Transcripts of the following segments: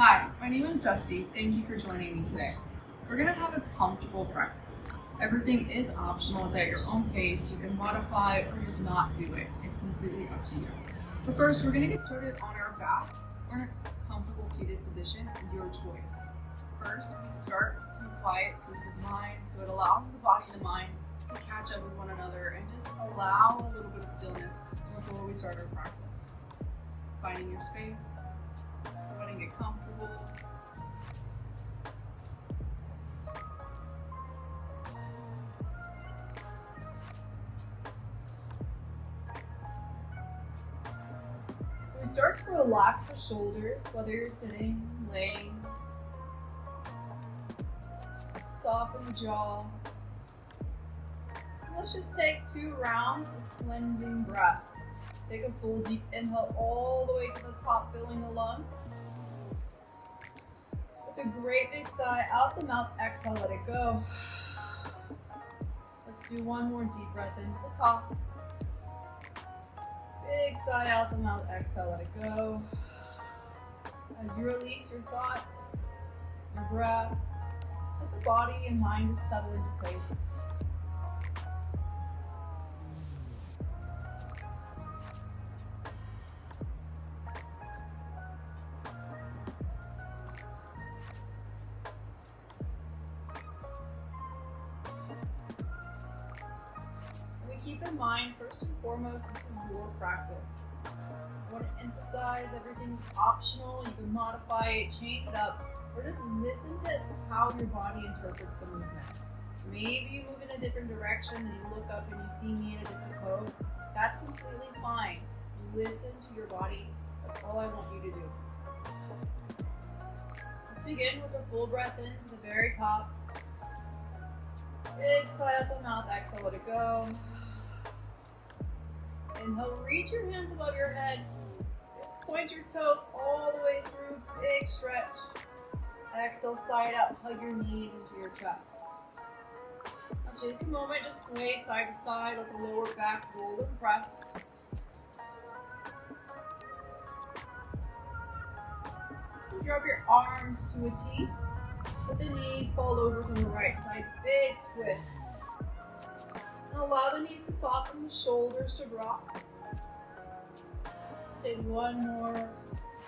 Hi, my name is Dusty. Thank you for joining me today. We're going to have a comfortable practice. Everything is optional. It's at your own pace. You can modify or just not do it. It's completely up to you. But first, we're going to get started on our back. We're in a comfortable seated position, your choice. First, we start with some quiet peace of mind, so it allows the body and the mind to catch up with one another and just allow a little bit of stillness before we start our practice. Finding your space, letting it comfortable. We start to relax the shoulders, whether you're sitting, laying. Soften the jaw. Let's just take 2 rounds of cleansing breath. Take a full deep inhale all the way to the top, filling the lungs. With a great big sigh out the mouth, exhale, let it go. Let's do one more deep breath into the top. Big sigh out the mouth, exhale, let it go. As you release your thoughts, your breath, let the body and mind just settle into place. Keep in mind, first and foremost, this is your practice. I want to emphasize everything's optional. You can modify it, change it up, or just listen to how your body interprets the movement. Maybe you move in a different direction and you look up and you see me in a different pose. That's completely fine. Listen to your body. That's all I want you to do. Let's begin with a full breath in to the very top. Big sigh out the mouth, exhale, let it go. Inhale, reach your hands above your head. Point your toes all the way through, big stretch. Exhale, side out, hug your knees into your chest. Now take a moment, just sway side to side, let the lower back roll and press. And drop your arms to a T. Let the knees fall over to the right side, big twist. And allow the knees to soften, the shoulders to drop. Just take one more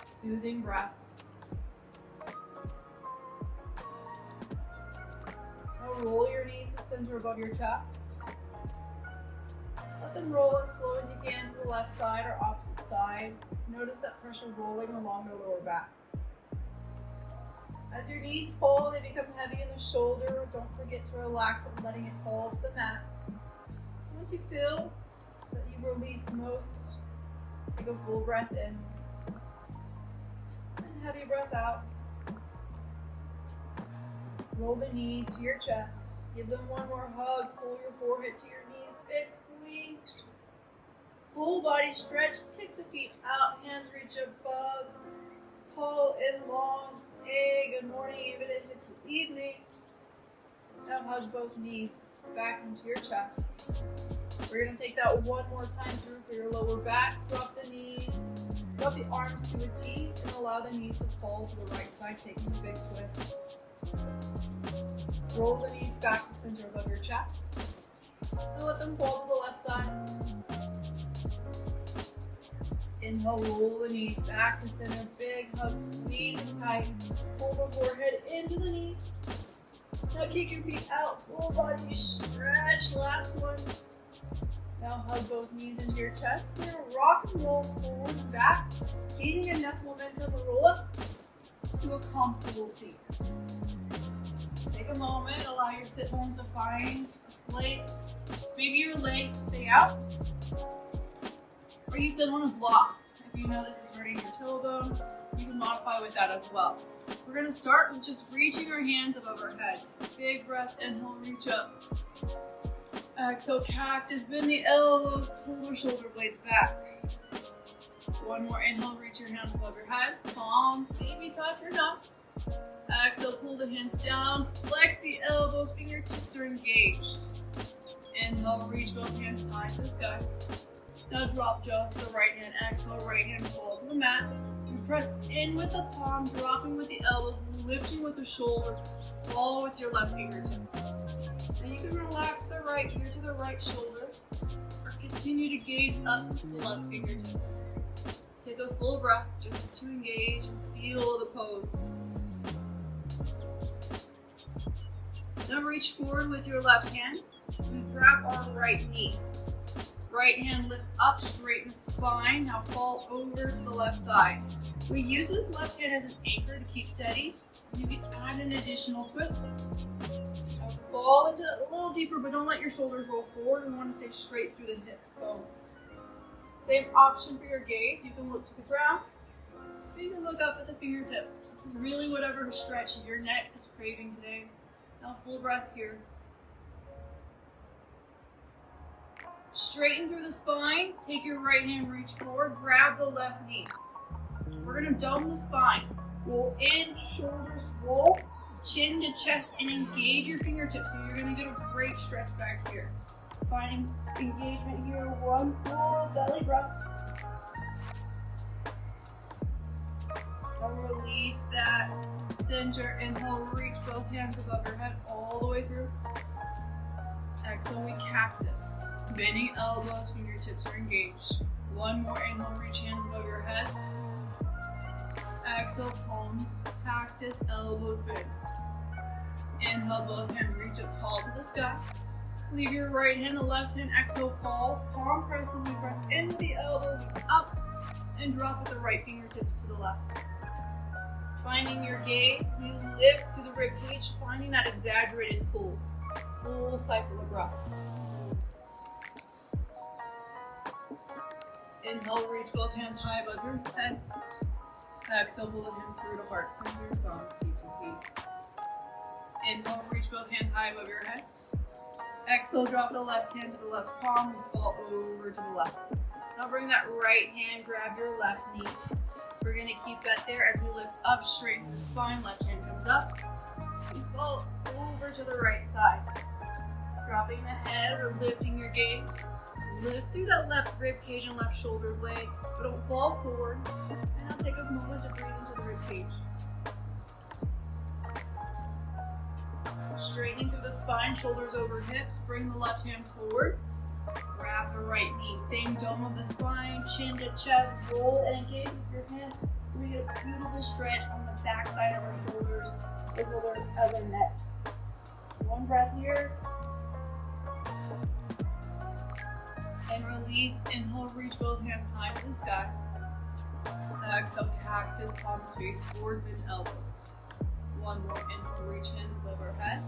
soothing breath. Now roll your knees to center above your chest. Let them roll as slow as you can to the left side or opposite side. Notice that pressure rolling along the lower back. As your knees fall, they become heavy in the shoulder. Don't forget to relax and letting it fall to the mat. Once you feel that you've released most, take a full breath in and heavy breath out. Roll the knees to your chest. Give them one more hug. Pull your forehead to your knees. Big squeeze. Full body stretch. Kick the feet out. Hands reach above. Tall and long. Say good morning even if it's evening. Now hug both knees back into your chest. We're going to take that one more time through for your lower back. Drop the knees, drop the arms to a T, and allow the knees to fall to the right side, taking a big twist. Roll the knees back to center above your chest. And let them fall to the left side. Inhale, roll the knees back to center. Big hug, squeeze and tight. Pull the forehead into the knee. Now kick your feet out, full body stretch, last one. Now hug both knees into your chest. We're gonna rock and roll forward and back, gaining enough momentum to roll up to a comfortable seat. Take a moment, allow your sit bones to find a place. Maybe your legs stay out, or you sit on a block. If you know this is hurting your tailbone, you can modify with that as well. We're going to start with just reaching our hands above our heads. Big breath, inhale, reach up. Exhale, cactus, bend the elbows, pull the shoulder blades back. One more inhale, reach your hands above your head. Palms maybe touch or not. Exhale, pull the hands down, flex the elbows, fingertips are engaged. Inhale, reach both hands high to the sky. Now drop just the right hand, exhale, right hand falls to the mat. Press in with the palm, dropping with the elbows, lifting with the shoulder, follow with your left fingertips. And you can relax the right ear to the right shoulder, or continue to gaze up to the left fingertips. Take a full breath just to engage and feel the pose. Now reach forward with your left hand and grab our right knee. Right hand lifts up, straighten the spine. Now fall over to the left side. We use this left hand as an anchor to keep steady. You can add an additional twist. Now fall into it a little deeper, but don't let your shoulders roll forward. We want to stay straight through the hip bones. Same option for your gaze. You can look to the ground. You can look up at the fingertips. This is really whatever stretch your neck is craving today. Now full breath here. Straighten through the spine. Take your right hand, reach forward, grab the left knee. We're going to dome the spine. Roll in, shoulders roll, chin to chest, and engage your fingertips. So you're going to get a great stretch back here. Finding engagement here, one full belly breath. And release that center. Inhale, reach both hands above your head all the way through. Exhale, we cactus. Bending elbows, fingertips are engaged. One more inhale, reach hands above your head. Exhale, palms, cactus, elbows bend. Inhale, both hands reach up tall to the sky. Leave your right hand, the left hand, exhale, falls. Palm presses, we press into the elbows, up, and drop with the right fingertips to the left. Finding your gaze, we lift through the rib cage, finding that exaggerated pull. Full cycle of breath. Inhale, reach both hands high above your head. Exhale, pull the hands through to heart center, CTP. Inhale, reach both hands high above your head. Exhale, drop the left hand to the left palm and fall over to the left. Now bring that right hand, grab your left knee. We're going to keep that there as we lift up, straighten the spine. Left hand comes up. You fall over to the right side. Dropping the head or lifting your gaze. Lift through that left rib cage and left shoulder blade, but don't fall forward. And now take a moment to breathe into the rib cage. Straightening through the spine, shoulders over hips. Bring the left hand forward. Grab the right knee. Same dome of the spine, chin to chest. Roll and engage with your hand. We get a beautiful stretch on the back side of our shoulders as well as our neck. One breath here. And release. Inhale, reach both hands high to the sky. Exhale, cactus, palms face forward, bend elbows. One more. Inhale, reach hands above our head.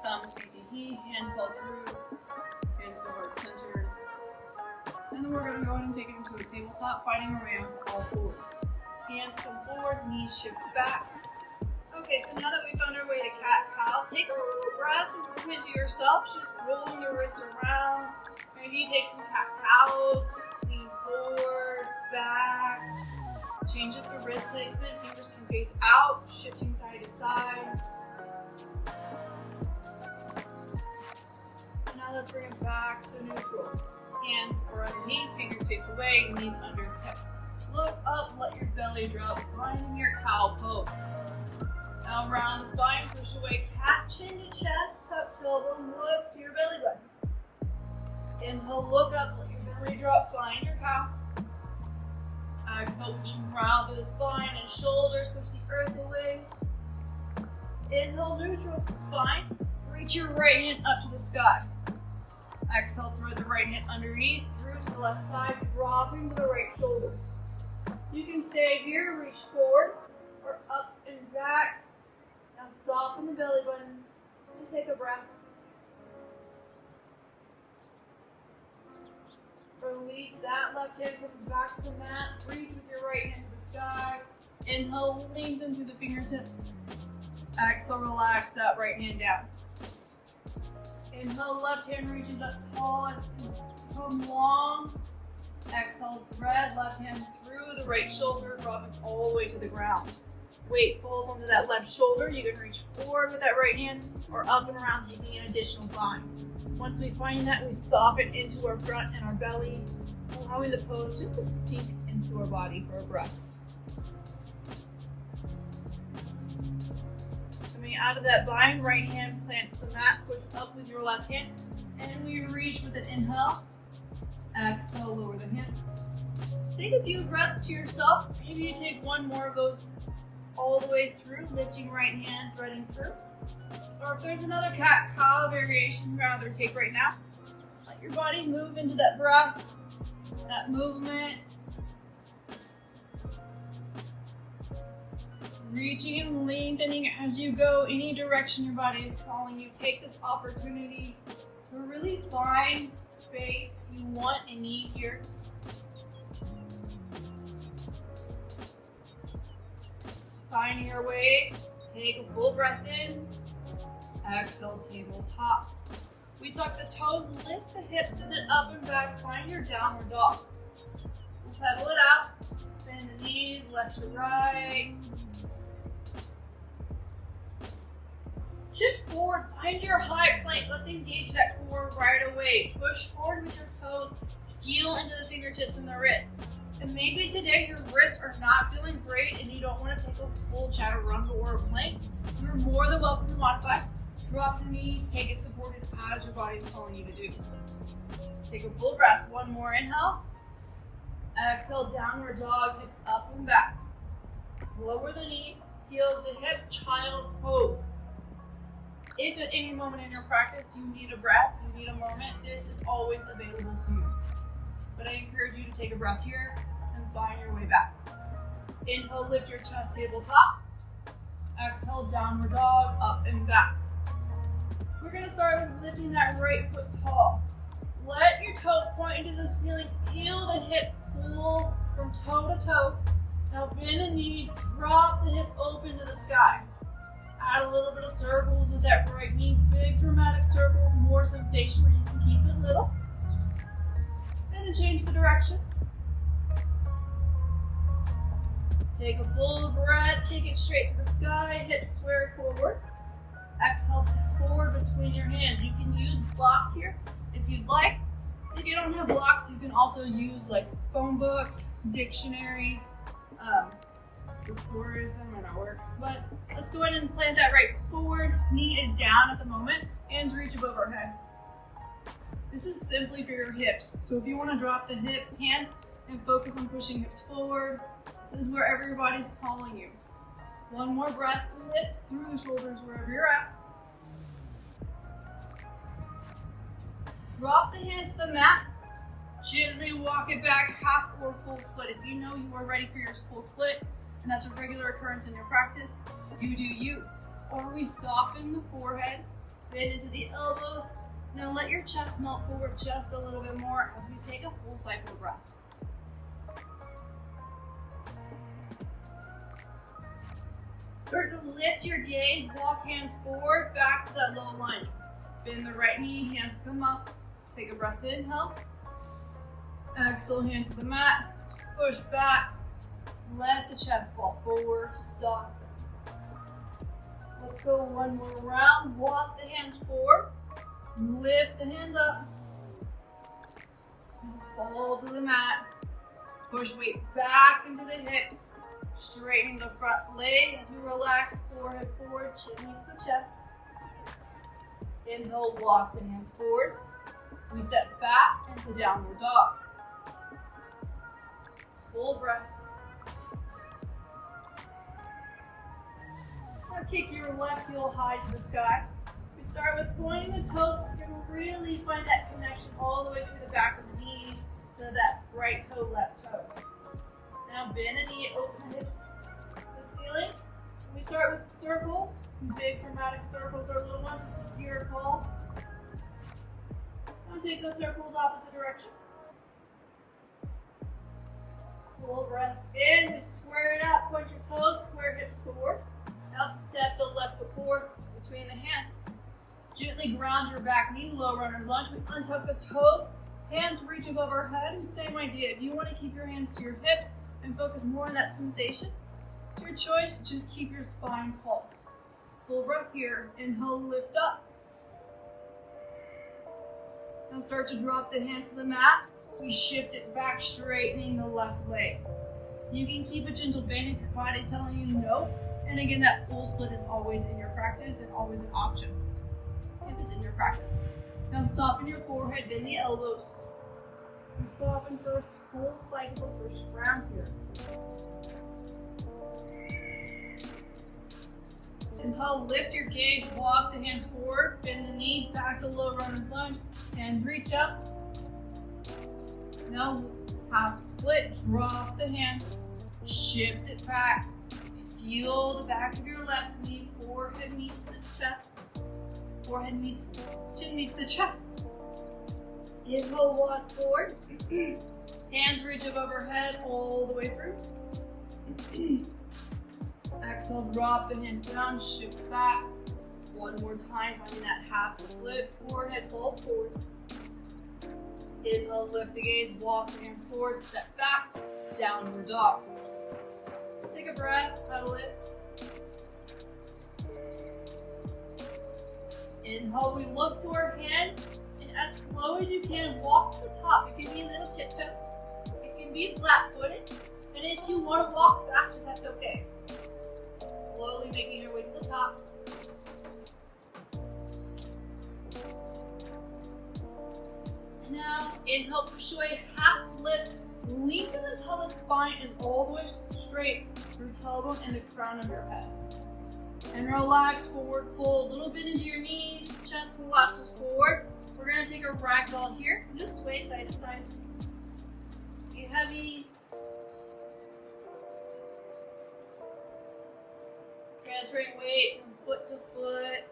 Thumb CTP, hands pull through, hands to heart center. And then we're going to go ahead and take it into a tabletop, finding our way onto all fours. Hands come forward, knees shift back. Okay, so now that we found our way to cat-cow, take a little breath and movement to yourself, just rolling your wrists around. Maybe you take some cat-cows, lean forward, back. Change up the wrist placement, fingers can face out, shifting side to side. Now let's bring it back to neutral. Hands are underneath, fingers face away, knees under hip. Look up, let your belly drop, finding your cow pose. Now round the spine, push away, cat, chin to chest, tuck tailbone, look to your belly button. Inhale, look up, let your belly drop, find your cow. Exhale, push round through the spine and shoulders, push the earth away. Inhale, neutral the spine, reach your right hand up to the sky. Exhale, throw the right hand underneath, through to the left side, dropping to the right shoulder. You can stay here, reach forward, or up and back. Now soften the belly button, and take a breath. Release that left hand, comes back to the mat, reach with your right hand to the sky. Inhale, lengthen through the fingertips. Exhale, relax that right hand down. Inhale, left hand reaches up tall and come long. Exhale, thread left hand through the right shoulder, dropping all the way to the ground. Weight falls onto that left shoulder. You can reach forward with that right hand or up and around, taking an additional bind. Once we find that, we soften into our front and our belly, allowing the pose just to sink into our body for a breath. out of that bind, right hand plants the mat, push up with your left hand, and we reach with an inhale. Exhale, lower the hand. Take a few breaths to yourself. Maybe you take one more of those all the way through, lifting right hand, threading through. Or if there's another cat-cow variation you'd rather take right now, let your body move into that breath, that movement. Reaching and lengthening as you go, any direction your body is calling you. Take this opportunity to really find space you want and need here. Finding your way, take a full breath in, exhale, tabletop. We tuck the toes, lift the hips and then up and back, find your downward dog. Pedal it out, bend the knees, left to right. Shift forward, find your high plank. Let's engage that core right away. Push forward with your toes, feel into the fingertips and the wrists. And maybe today your wrists are not feeling great and you don't want to take a full chaturanga or a plank. You're more than welcome to modify. Drop the knees, take it supported as your body is calling you to do. Take a full breath. One more inhale. Exhale, downward dog, hips up and back. Lower the knees, heels to hips, child's pose. If at any moment in your practice you need a breath, you need a moment, this is always available to you. But I encourage you to take a breath here and find your way back. Inhale, lift your chest, tabletop. Exhale, downward dog, up and back. We're going to start with lifting that right foot tall. Let your toes point into the ceiling. Feel the hip pull from toe to toe. Now bend the knee, drop the hip open to the sky. Add a little bit of circles with that right knee. Big dramatic circles, more sensation where you can keep it little. And then change the direction. Take a full breath, kick it straight to the sky, hips square forward. Exhale, step forward between your hands. You can use blocks here if you'd like. If you don't have blocks, you can also use like phone books, dictionaries, thesaurus, that might not work. But let's go ahead and plant that right foot forward. Knee is down at the moment, hands reach above our head. This is simply for your hips. So if you want to drop the hands and focus on pushing hips forward, this is wherever your body's calling you. One more breath, lift through the shoulders wherever you're at. Drop the hands to the mat. Gently walk it back, half or full split. If you know you are ready for your full split, and that's a regular occurrence in your practice, you do you. Or we soften the forehead, bend into the elbows. Now let your chest melt forward just a little bit more as we take a full cycle breath. Start to lift your gaze, walk hands forward, back to that low lunge. Bend the right knee, hands come up. Take a breath, inhale. Exhale, hands to the mat. Push back. Let the chest fall forward, soften. Let's go one more round. Walk the hands forward. Lift the hands up. And fall to the mat. Push weight back into the hips. Straightening the front leg as we relax, forehead forward, chin meets the chest. Inhale, walk the hands forward. We step back into downward dog. Full breath. Now kick your left heel high to the sky. We start with pointing the toes so we can really find that connection all the way through the back of the knees to that right toe, left toe. Now bend the knee, open the hips to the ceiling. We start with circles, big dramatic circles or little ones, your call. Now take those circles opposite direction. Full breath in, we square it out, point your toes, square hips forward. Now step the left foot forward between the hands. Gently ground your back knee, low runner's lunge. We untuck the toes, hands reach above our head, and same idea. If you want to keep your hands to your hips, and focus more on that sensation, it's your choice, just keep your spine tall. Full breath here, inhale, lift up. Now start to drop the hands to the mat. We shift it back, straightening the left leg. You can keep a gentle bend if your body's telling you no, And again, that full split is always in your practice and always an option if it's in your practice. Now soften your forehead, bend the elbows. We soften for a full cycle of first round here. Inhale, lift your gaze, walk the hands forward, bend the knee, back to low runner's lunge, hands reach up. Now half split, drop the hands, shift it back. Feel the back of your left knee, forehead meets the chest. Forehead meets, chin meets the chest. Inhale, walk forward. Hands reach up overhead all the way through. Exhale, drop the hands down, shift back. One more time, finding that half split, forehead falls forward. Inhale, lift the gaze, walk the hands forward, step back, downward dog. Take a breath, pedal it. Inhale, we look to our hands, and as slow as you can, walk to the top. It can be a little tiptoe, it can be flat-footed, and if you want to walk faster, that's okay. Slowly making your way to the top. And now, inhale, push away, half lift, lengthen until the spine is all the way straight through tailbone and the crown of your head. And relax, forward fold, a little bit into your knees, chest collapses forward. We're gonna take a ragdoll here, and just sway side to side. Be heavy. Transferring weight from foot to foot.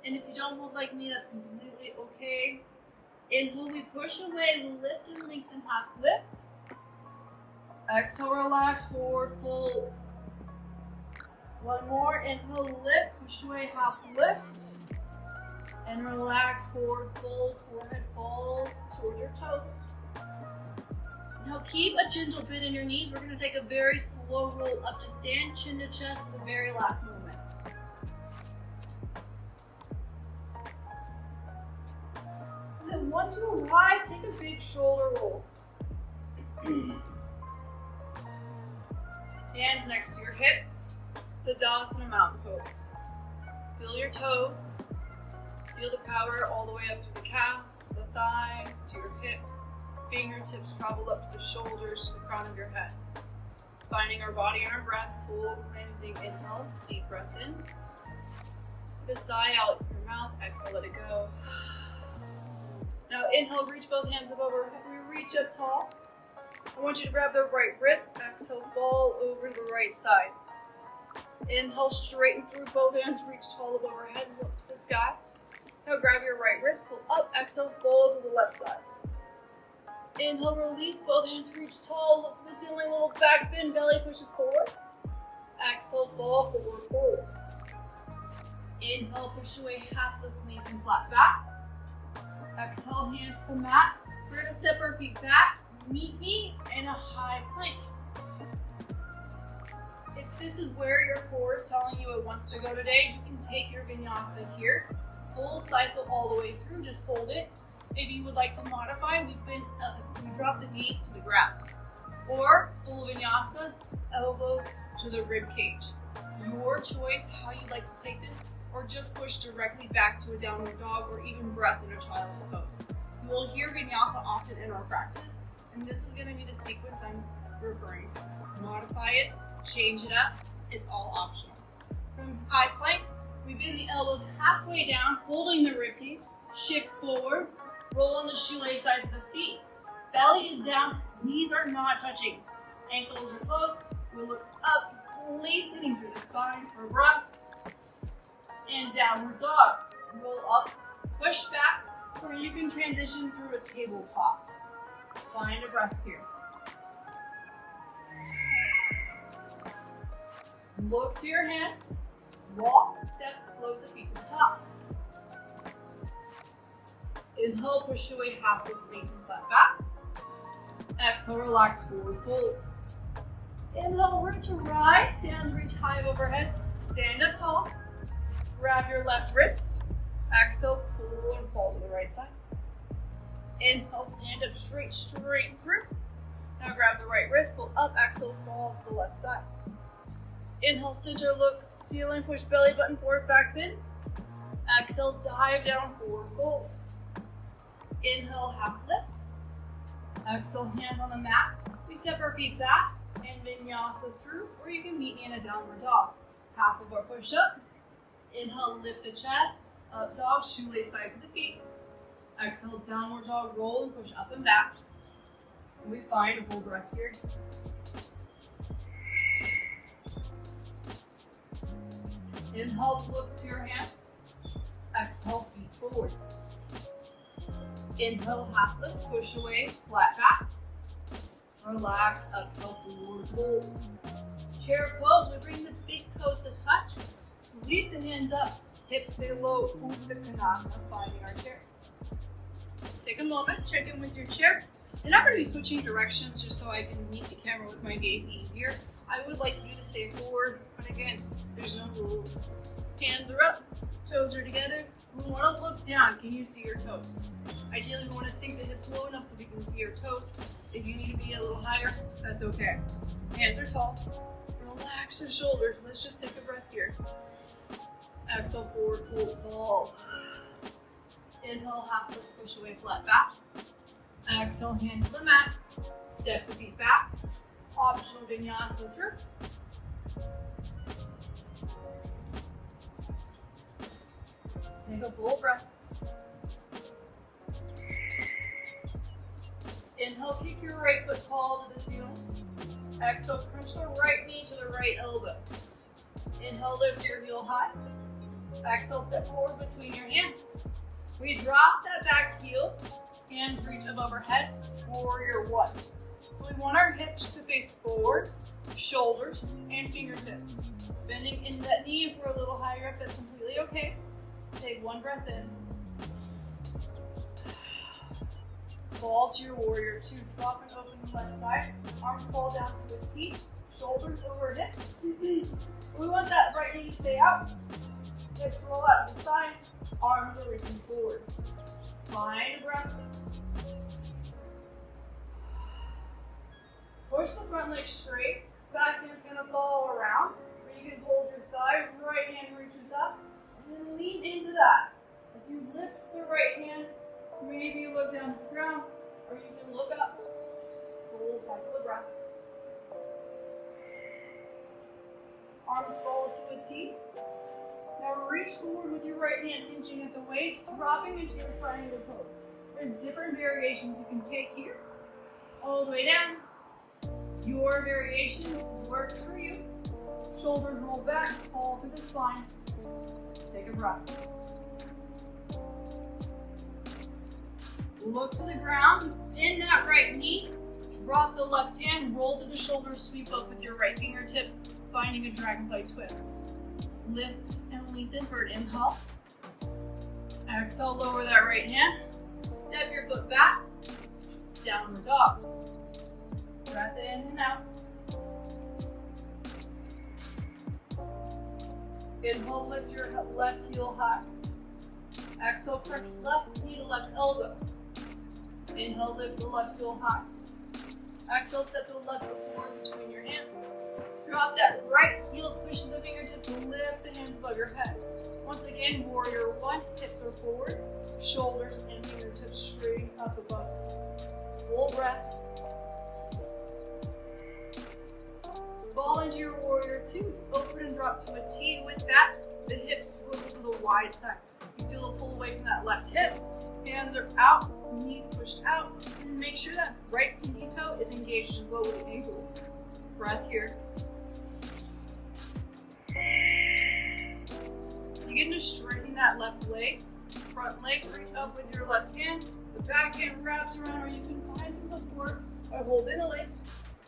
And if you don't move like me, that's completely okay. Inhale, we push away, lift and lengthen, half lift. Exhale, relax, forward fold. One more, inhale, lift, push away, half lift. And relax, forward fold, forehead falls toward your toes. Now keep a gentle bend in your knees. We're going to take a very slow roll up to stand, chin to chest, at the very last moment. And then once you arrive, take a big shoulder roll. Hands next to your hips. Tadasana mountain pose. Feel your toes. Feel the power all the way up to the calves, the thighs, to your hips. Fingertips travel up to the shoulders, to the crown of your head. Finding our body and our breath, full cleansing inhale, deep breath in. The sigh out your mouth, exhale, let it go. Now inhale, reach both hands up overhead. We reach up tall. I want you to grab the right wrist, exhale, fall over the right side. Inhale, straighten through both hands, reach tall up overhead, look to the sky. Now grab your right wrist, pull up, exhale, fold to the left side. Inhale, release both hands, reach tall, look to the ceiling, little back bend, belly pushes forward. Exhale, fall forward, fold. Inhale, push away, half lift, lengthen flat back. Exhale, hands to the mat. We're going to step our feet back, meet me in a high plank. If this is where your core is telling you it wants to go today, you can take your vinyasa here. Full cycle all the way through, just hold it. If you would like to modify, we drop the knees to the ground. Or full vinyasa, elbows to the rib cage. Your choice how you'd like to take this, or just push directly back to a downward dog, or even breath in a child's pose. You will hear vinyasa often in our practice, and this is going to be the sequence I'm referring to. Modify it, change it up, it's all optional. From high plank, we bend the elbows halfway down, holding the rib cage, shift forward, roll on the shoelace sides of the feet. Belly is down, knees are not touching. Ankles are close. We look up, lengthening through the spine for breath. And downward dog. Roll up, push back, or you can transition through a tabletop. Find a breath here. Look to your hand. Walk, step, float the feet to the top. Inhale, push away half lift, lengthen flat back. Exhale, relax, forward fold. Inhale, work to rise, hands reach high overhead. Stand up tall. Grab your left wrist. Exhale, pull and fall to the right side. Inhale, stand up straight through. Now grab the right wrist, pull up, exhale, fall to the left side. Inhale, center, look, ceiling, push belly button forward, back bend. Exhale, dive down, forward fold. Inhale, half lift. Exhale, hands on the mat. We step our feet back and vinyasa through, or you can meet me in a downward dog. Half of our push up. Inhale, lift the chest, up dog, shoelace side to the feet. Exhale, downward dog, roll and push up and back. And we find a full breath here. Inhale, look to your hands. Exhale, feet forward. Inhale, half lift, push away, flat back. Relax, exhale, forward fold. Chair pose, we bring the big toes to touch. Sweep the hands up, hips stay low, Utthita Konasana, finding our chair. Take a moment, check in with your chair. And I'm going to be switching directions just so I can meet the camera with my gaze easier. I would like you to stay forward, but again, there's no rules. Hands are up, toes are together. We want to look down. Can you see your toes? Ideally, we want to sink the hips low enough so we can see your toes. If you need to be a little higher, that's okay. Hands are tall. Relax the shoulders. Let's just take a breath here. Exhale, forward fold, fall. Inhale, half lift, push away, flat back. Exhale, hands to the mat. Step the feet back. Optional vinyasa through. Take a full breath. Inhale, kick your right foot tall to the ceiling. Exhale, crunch the right knee to the right elbow. Inhale, lift your heel high. Exhale, step forward between your hands. We drop that back heel, hands reach above our head, warrior one. So we want our hips to face forward, shoulders, and fingertips. Bending into that knee if we're a little higher up, that's completely okay. Take one breath in. Fall to your warrior two. Drop and open the left side. Arms fall down to a T. Shoulders over hips. We want that right knee to stay out. Hips roll out to the side. Arms are reaching forward. Find a breath. Push the front leg straight. Back hand's gonna fall around. Or you can hold your thigh. Right hand reaches up. And then lean into that. As you lift the right hand, maybe you look down to the ground, or you can look up. Full cycle of breath. Arms fall to a T. Now reach forward with your right hand, hinging at the waist, dropping into your triangle pose. There's different variations you can take here. All the way down. Your variation works for you. Shoulders roll back, fall to the spine. Take a breath. Look to the ground, bend that right knee, drop the left hand, roll to the shoulders, sweep up with your right fingertips, finding a dragonfly twist. Lift and lengthen for an inhale. Exhale, lower that right hand, step your foot back, downward dog. Breath in and out. Inhale, lift your left heel high. Exhale, crunch left knee to left elbow. Inhale, lift the left heel high. Exhale, step the left foot forward between your hands. Drop that right heel, push the fingertips, and lift the hands above your head. Once again, warrior one, hips are forward, shoulders and fingertips straight up above. Full breath. Fall into your warrior two. Open and drop to a T. With that, the hips swivel to the wide side. You feel a pull away from that left hip. Hands are out, knees pushed out. And make sure that right pinky toe is engaged as well with the ankle. Breath here. Begin to straighten that left leg. Front leg, reach up with your left hand. The back hand wraps around, or you can find some support by holding the leg.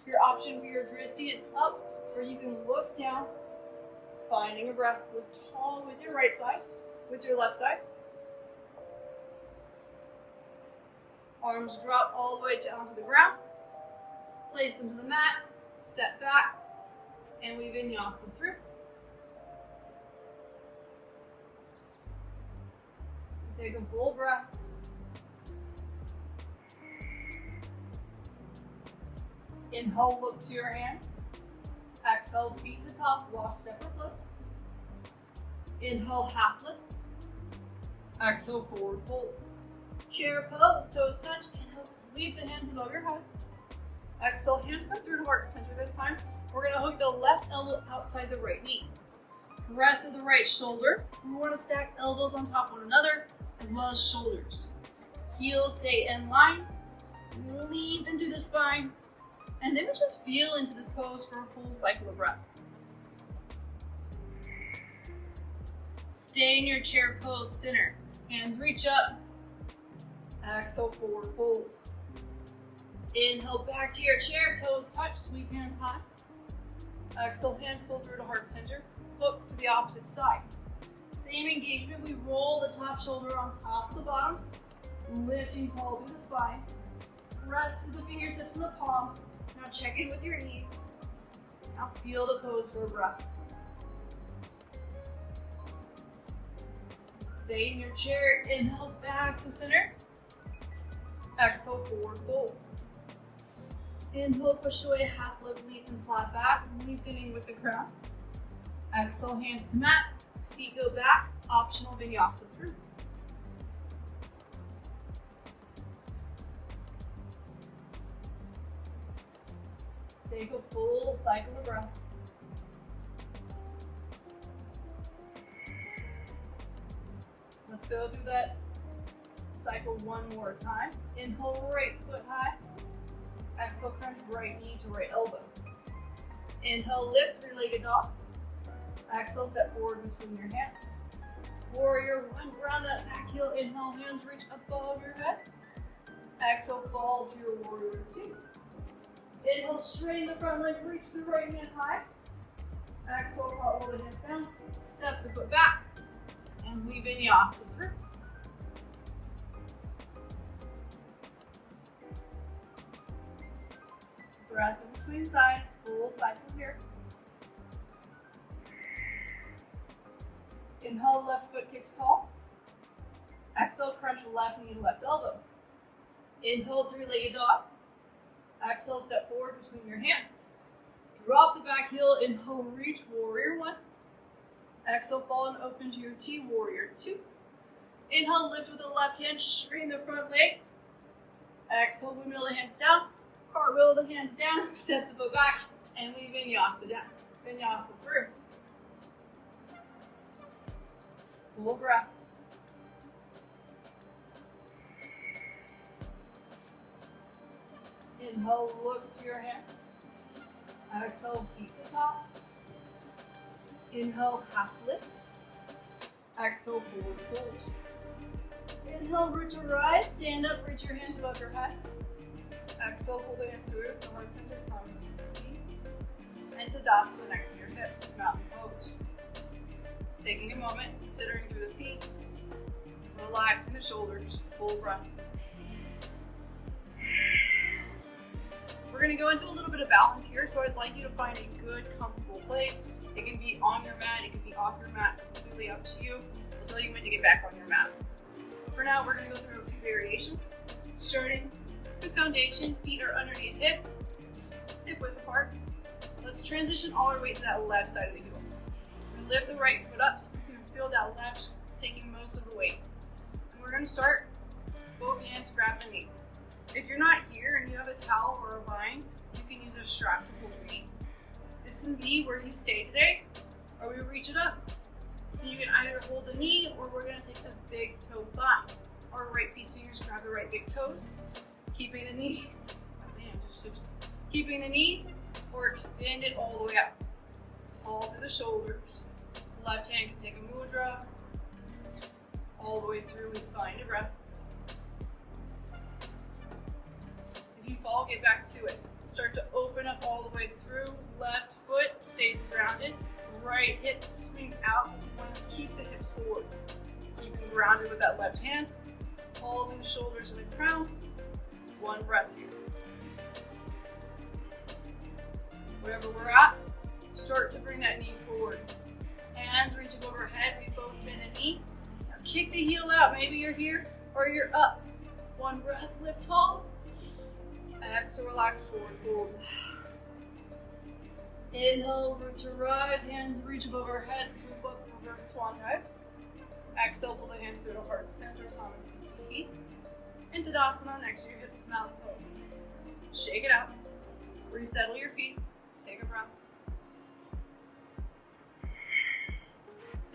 Your option for your dristy is up, or you can look down, finding a breath. Lift tall with your right side, with your left side. Arms drop all the way down to the ground. Place them to the mat, step back, and we vinyasa through. Take a full breath. Inhale, look to your hands. Exhale, feet to top, walk separate foot. Inhale, half lift. Exhale, forward fold. Chair pose, toes touch. Inhale, sweep the hands above your head. Exhale, hands come through to heart center this time. We're gonna hook the left elbow outside the right knee. Press to the right shoulder. We want to stack elbows on top of one another, as well as shoulders. Heels stay in line. Lengthen through the spine. And then we just feel into this pose for a full cycle of breath. Stay in your chair pose, center. Hands reach up. Exhale, forward fold. Inhale, back to your chair, toes touch, sweep hands high. Exhale, hands pull through to heart center. Hook to the opposite side. Same engagement, we roll the top shoulder on top of the bottom, lifting tall through the spine. Press to the fingertips and the palms. Now check in with your knees. Now feel the pose for a breath. Stay in your chair, inhale back to center. Exhale, forward fold. Inhale, push away, half lift, lengthen flat back, lengthening with the crown. Exhale, hands to mat, feet go back, optional vinyasa through. Take a full cycle of breath. Let's go through that cycle one more time. Inhale, right foot high. Exhale, crunch right knee to right elbow. Inhale, lift, three-legged dog. Exhale, step forward between your hands. Warrior one, ground that back heel. Inhale, hands reach above your head. Exhale, fall to your warrior two. Inhale, straighten the front leg, reach the right hand high. Exhale, roll the hands down. Step the foot back. And we vinyasa through. Breath in between sides, full cycle here. Inhale, left foot kicks tall. Exhale, crunch left knee to left elbow. Inhale, three-legged dog. Exhale, step forward between your hands. Drop the back heel, inhale, reach, warrior one. Exhale, fall and open to your T, warrior two. Inhale, lift with the left hand, straighten the front leg. Exhale, windmill the hands down. Cartwheel the hands down, step the foot back, and we vinyasa down. Vinyasa through. Full breath. Inhale, look to your hand. Exhale, feet to top. Inhale, half lift. Exhale, forward fold. Inhale, root to rise. Stand up, reach your hands above your head. Exhale, pull the hands through the heart center, Samasthiti. And Tadasana next to your hips, mountain pose. Taking a moment, considering through the feet, relaxing the shoulders, full breath. We're going to go into a little bit of balance here, so I'd like you to find a good, comfortable place. It can be on your mat, it can be off your mat, completely up to you. I'll tell you when to get back on your mat. For now, we're going to go through a few variations, starting with foundation, feet are underneath hip width apart. Let's transition all our weight to that left side of the heel. We lift the right foot up so we can feel that left taking most of the weight. And we're going to start, both hands grab the knee. If you're not here and you have a towel or a vine, you can use a strap to hold your knee. This can be where you stay today, or we reach it up. You can either hold the knee, or we're going to take a big toe thigh. Our right piece fingers grab the right big toes, keeping the knee, keeping the knee, or extend it all the way up. Tall through the shoulders. Left hand can take a mudra. All the way through, we find a breath. If you fall, get back to it. Start to open up all the way through. Left foot stays grounded. Right hip swings out. You want to keep the hips forward. Keeping grounded with that left hand. Holding the shoulders and the crown. One breath here. Wherever we're at, start to bring that knee forward. Hands reaching overhead. We both bend a knee. Now kick the heel out. Maybe you're here or you're up. One breath, lift tall. Exhale, relax, forward fold. Inhale, root to rise, hands reach above our head, swoop up over swan dive. Exhale, pull the hands to the heart center, Samasthiti. Into Tadasana, next to your hips, mountain pose. Shake it out. Resettle your feet. Take a breath.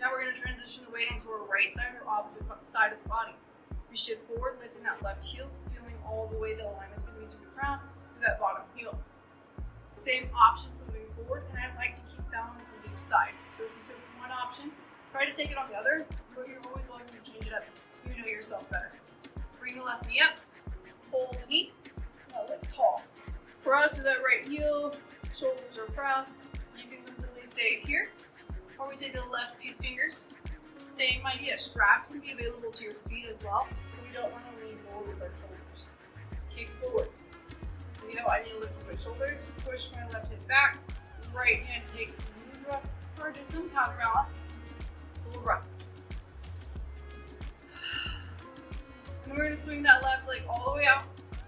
Now we're going to transition the weight onto our right side or opposite side of the body. We shift forward, lifting that left heel, feeling all the way the alignment is going to be through the crown, through that bottom heel. Same options moving forward, and I'd like to keep balance on each side. So if you took one option, try to take it on the other, but you're always welcome to change it up. You know yourself better. Bring the left knee up, hold the knee, now lift tall. Press through that right heel, shoulders are proud. You can completely stay here, or we take the left peace fingers. Same idea, strap can be available to your feet as well, but we don't want to lean forward with our shoulders. Kick forward. So you know I need to lift my shoulders, push my left hip back, right hand takes the mudra, or just some counterbalance. Full breath. And we're going to swing that left leg all the way out.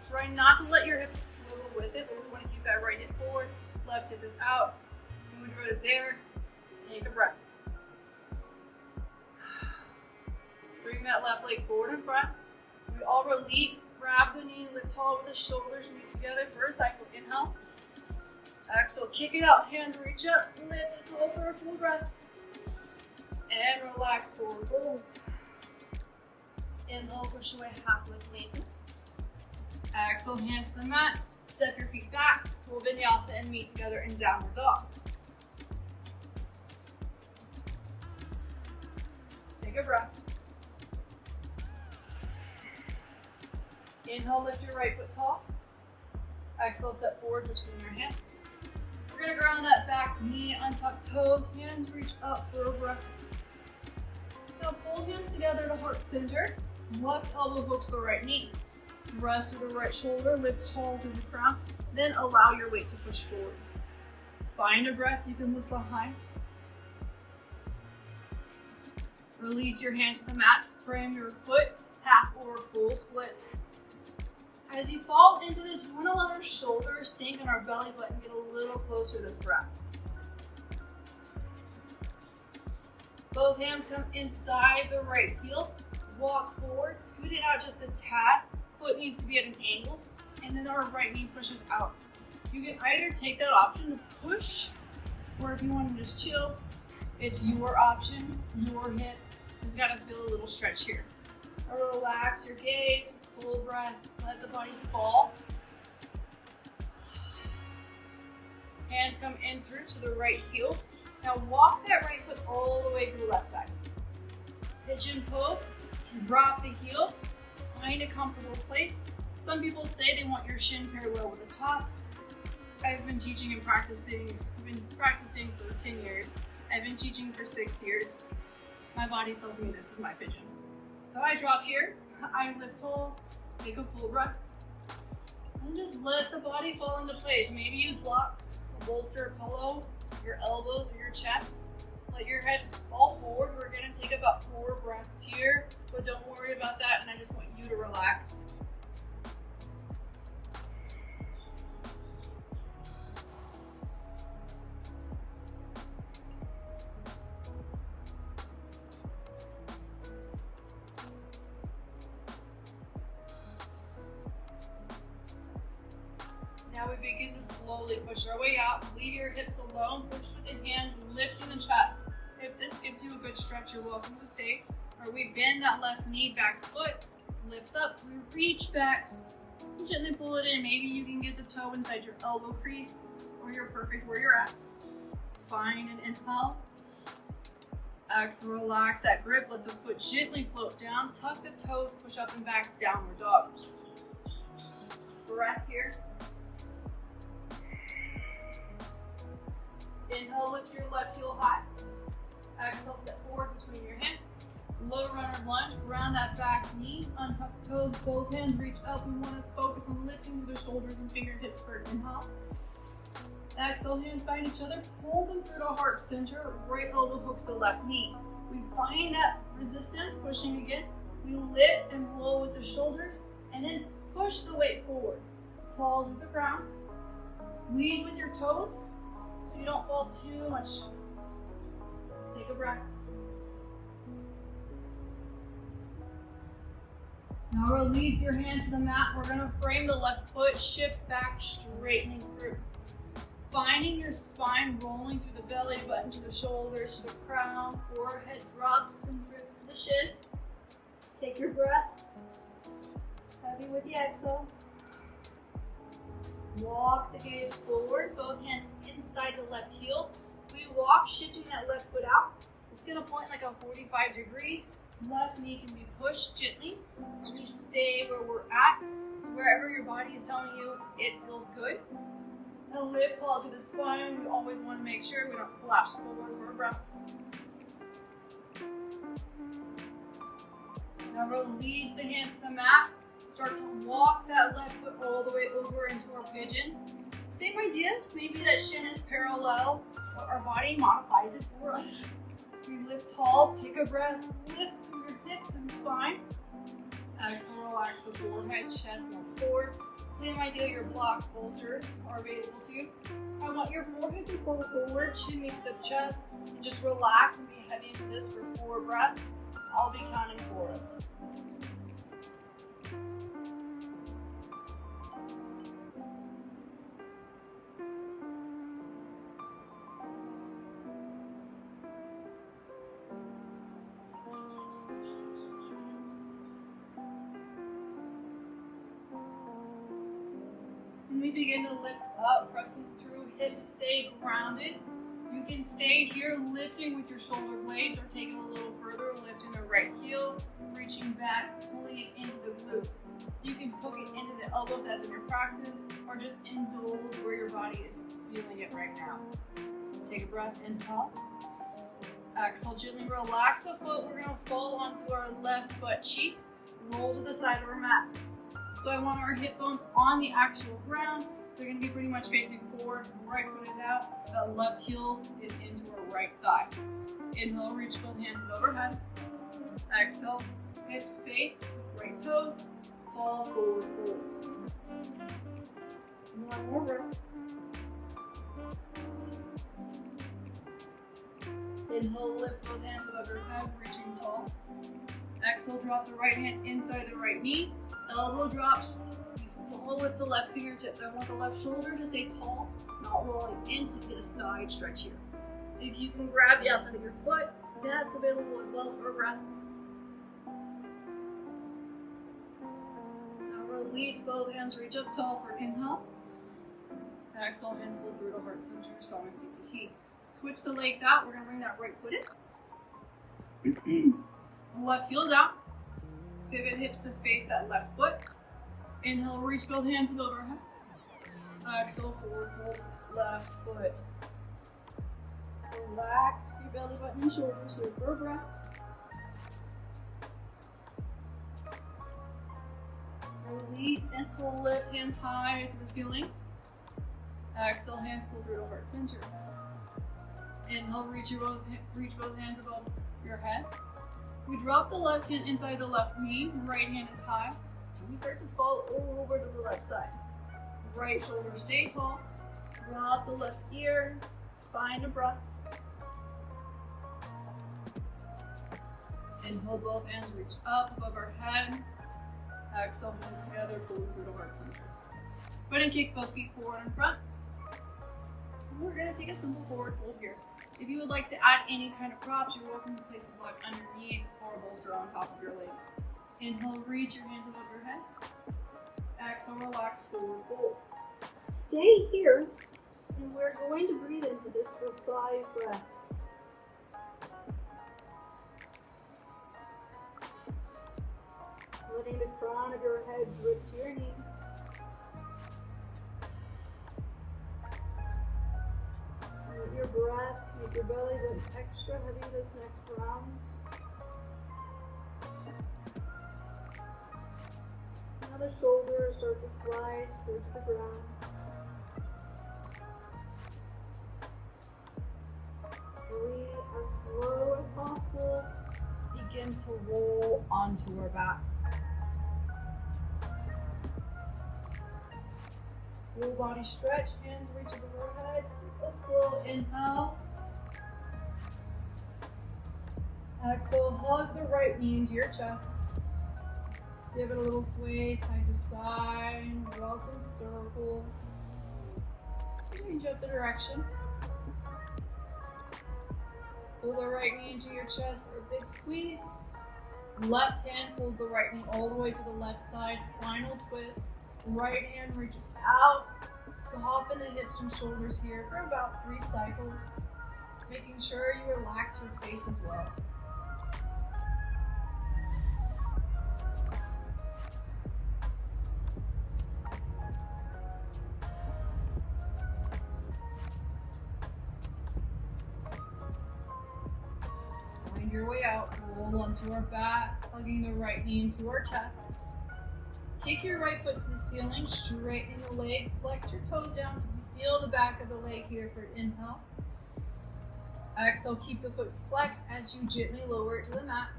Try not to let your hips swivel with it, but we want to keep that right hip forward, left hip is out, mudra is there. Take a breath. Bring that left leg forward in front. We all release, grab the knee, lift tall with the shoulders, meet together for a cycle. Inhale. Exhale, kick it out, hands reach up, lift it tall for a full breath. And relax forward fold. Inhale, push away, half lift, lean. Exhale, hands to the mat, step your feet back, pull vinyasa and meet together in downward dog. Take a breath. Inhale, lift your right foot tall. Exhale, step forward between your hands. We're going to ground that back knee, untuck toes, hands reach up for a breath. Now pull hands together to heart center. Left elbow hooks the right knee. Rest of the right shoulder, lift tall through the crown. Then allow your weight to push forward. Find a breath you can look behind. Release your hands to the mat. Frame your foot, half or full split. As you fall into this, we want to let our shoulders sink and our belly button get a little closer this breath. Both hands come inside the right heel. Walk forward, scoot it out just a tad. Foot needs to be at an angle, and then our right knee pushes out. You can either take that option to push, or if you want to just chill, it's your option, your hips. Just gotta feel a little stretch here. Relax your gaze, full breath, let the body fall. Hands come in through to the right heel. Now walk that right foot all the way to the left side. Pigeon pose, drop the heel, find a comfortable place. Some people say they want your shin parallel with the top. I've been teaching and practicing, for 10 years. I've been teaching for 6 years. My body tells me this is my pigeon. So I drop here, I lift tall, take a full breath, and just let the body fall into place. Maybe use blocks, a bolster, a pillow, your elbows or your chest. Let your head fall forward. We're gonna take about 4 breaths here, but don't worry about that, and I just want you to relax. Now we begin to slowly push our way out. Leave your hips alone. Push with the hands, lifting the chest. If this gives you a good stretch, you're welcome to stay. Or we bend that left knee, back foot, lifts up. We reach back, gently pull it in. Maybe you can get the toe inside your elbow crease, or you're perfect where you're at. Find an inhale. Exhale, relax that grip. Let the foot gently float down. Tuck the toes, push up and back, downward dog. Breath here. Inhale, lift your left heel high. Exhale, step forward between your hands. Low runner's lunge, ground that back knee, untuck toes, both hands reach up. We want to focus on lifting the shoulders and fingertips for inhale. Exhale, hands find each other, pull them through to heart center, right elbow hooks the left knee. We find that resistance, pushing against. We lift and blow with the shoulders, and then push the weight forward. Tall with the ground. Squeeze with your toes. so you don't fall too much. Take a breath. Now release your hands to the mat. We're going to frame the left foot, shift back, straightening through. Finding your spine rolling through the belly button to the shoulders, to the crown, forehead drops and drifts to the shin. Take your breath. Heavy with the exhale. Walk the gaze forward, both hands inside the left heel. We walk, shifting that left foot out. It's going to point like a 45-degree. Left knee can be pushed gently. We stay where we're at, wherever your body is telling you it feels good. And lift tall through the spine. We always want to make sure we don't collapse forward for a breath. Now release the hands to the mat. Start to walk that left foot all the way over into our pigeon. Same idea, maybe that shin is parallel, but our body modifies it for us. We lift tall, take a breath, lift through your hips and spine. Exhale, relax the forehead, chest moves forward. Same idea, your block bolsters are available to you. I want your forehead to fold forward, chin meets the chest, and just relax and be heavy into this for 4 breaths. I'll be counting for us. And we begin to lift up, pressing through, hips stay grounded. You can stay here lifting with your shoulder blades or taking a little further, lifting the right heel, reaching back, pulling it into the glutes. You can hook it into the elbow if that's in your practice, or just indulge where your body is feeling it right now. Take a breath, inhale. Exhale, gently relax the foot. We're going to fall onto our left butt cheek, roll to the side of our mat. So I want our hip bones on the actual ground. They're going to be pretty much facing forward. Right foot is out. The left heel is into our right thigh. Inhale, reach both hands overhead. Exhale, hips face, right toes, fall forward, fold. One more breath. Inhale, lift both hands above your head, reaching tall. Exhale, drop the right hand inside the right knee. Elbow drops. We fall with the left fingertips. I want the left shoulder to stay tall, not rolling in to get a side stretch here. If you can grab the outside of your foot, that's available as well for a breath. Now release both hands, reach up tall for inhale. Exhale, hands pull through to heart center, stomach seat to heat. Switch the legs out. We're going to bring that right foot in. Left heel is out. Pivot hips to face that left foot. Inhale, reach both hands above our head. Exhale, forward fold, left foot. Relax your belly button and shoulders here for a breath. Release and pull, lift hands high to the ceiling. Exhale, hands pull through to heart center. Inhale, reach both hands above your head. We drop the left hand inside the left knee, right hand is high. And we start to fall over to the left side. Right shoulder stay tall. Drop the left ear. Find a breath. Inhale, both hands reach up above our head. Exhale, hands together, pull through to heart center. Go ahead and kick both feet forward and front. We're going to take a simple forward fold here. If you would like to add any kind of props, you're welcome to place the block underneath or a bolster on top of your legs. Inhale, reach your hands above your head. Exhale, relax, forward fold. Stay here, and we're going to breathe into this for 5 breaths. Letting the crown of your head drip to your knees. With your breath, make your belly button extra heavy this next round. Now the shoulders start to slide towards the ground. We, as slow as possible, begin to roll onto our back. Full body stretch, hands reach above our head, A full inhale. Exhale, hug the right knee into your chest. Give it a little sway side to side. Draw some circles. Change up the direction. Pull the right knee into your chest for a big squeeze. Left hand pulls the right knee all the way to the left side. Spinal twist. Right hand reaches out. Soften the hips and shoulders here for about 3 cycles. Making sure you relax your face as well. Find your way out. Roll onto our back, hugging the right knee into our chest. Kick your right foot to the ceiling, straighten the leg, flex your toes down so you feel the back of the leg here for inhale. Exhale, keep the foot flexed as you gently lower it to the mat.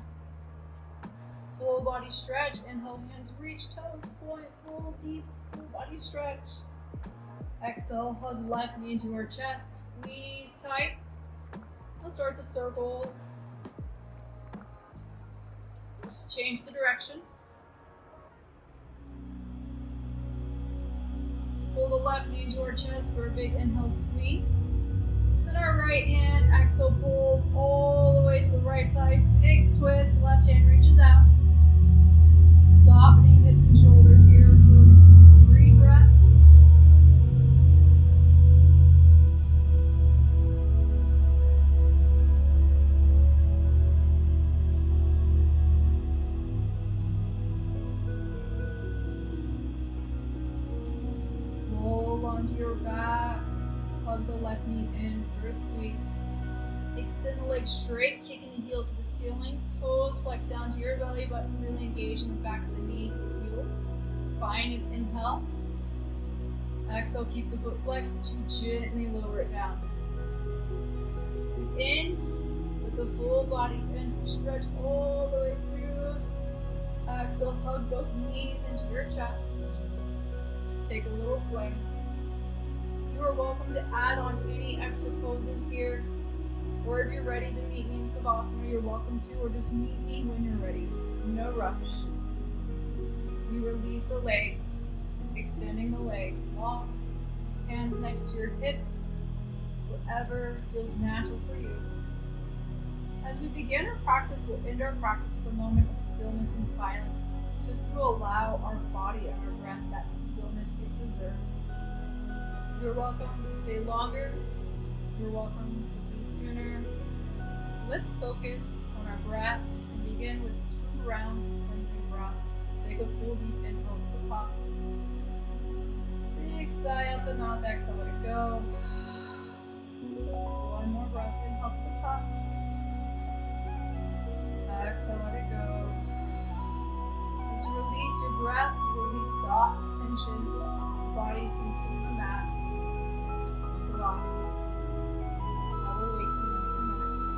Full body stretch, inhale, hands reach, toes point, full deep, full body stretch. Exhale, hug left knee into our chest, squeeze tight. Let's start the circles. Change the direction. Pull the left knee into our chest for a big inhale, squeeze. Then our right hand, exhale, pulls all the way to the right side. Big twist, left hand reaches out. Softening hips and shoulders here for 3 breaths. Roll onto your back. Hug the left knee in for a squeeze. Extend the leg straight, kicking the heel to the ceiling. Toes flex down to your belly button, really engage in the back of the knee to the heel. Find an inhale. Exhale, keep the foot flexed as you gently lower it down. We end with the full body inhale, stretch all the way through. Exhale, hug both knees into your chest. Take a little swing. You are welcome to add on any extra poses here, or if you're ready to meet me in Savasana, you're welcome to, or just meet me when you're ready. No rush. We release the legs, extending the legs long, hands next to your hips, whatever feels natural for you. As we begin our practice, we'll end our practice with a moment of stillness and silence, just to allow our body and our breath that stillness it deserves. You're welcome to stay longer. You're welcome to leave sooner. Let's focus on our breath and begin with 2 rounds of cleansing breath. Take a full deep inhale to the top. Big sigh out the mouth, exhale, let it go. 1 more breath, inhale to the top. Exhale, let it go. As you release your breath, you release thought, tension, body sinks into the mat. Savasana. I will wait you in 2 minutes.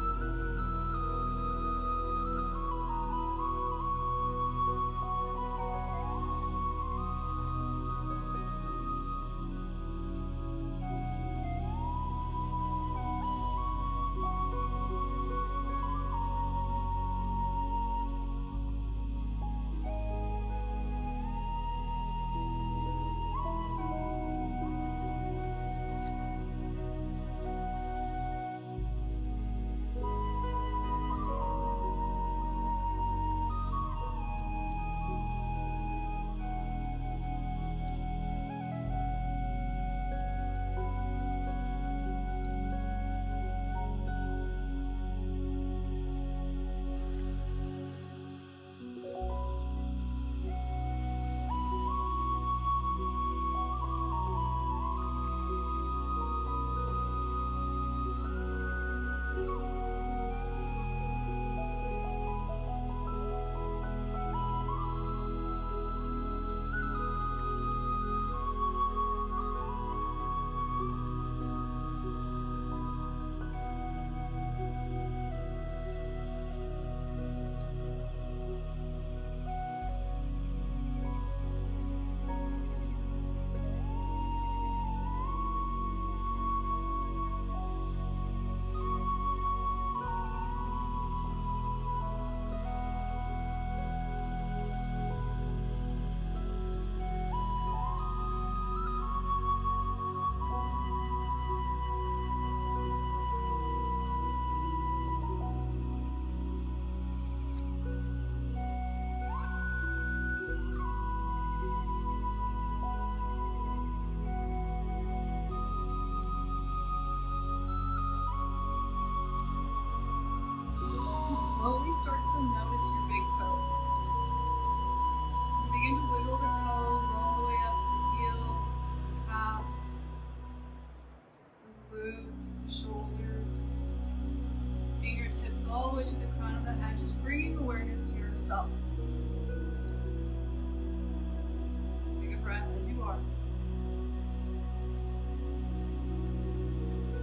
And slowly start to notice your big toes. Begin to wiggle the toes all the way up to the heels, the calves, the glutes, the shoulders, fingertips all the way to the crown of the head, just bringing awareness to yourself. Take a breath as you are.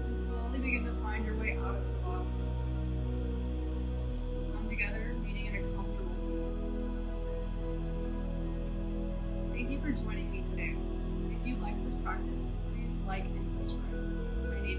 And slowly begin to find your way out of Savasana. Come together, meeting in a comfortable seat. Thank you for joining me today. If you like this practice, please like and subscribe. My name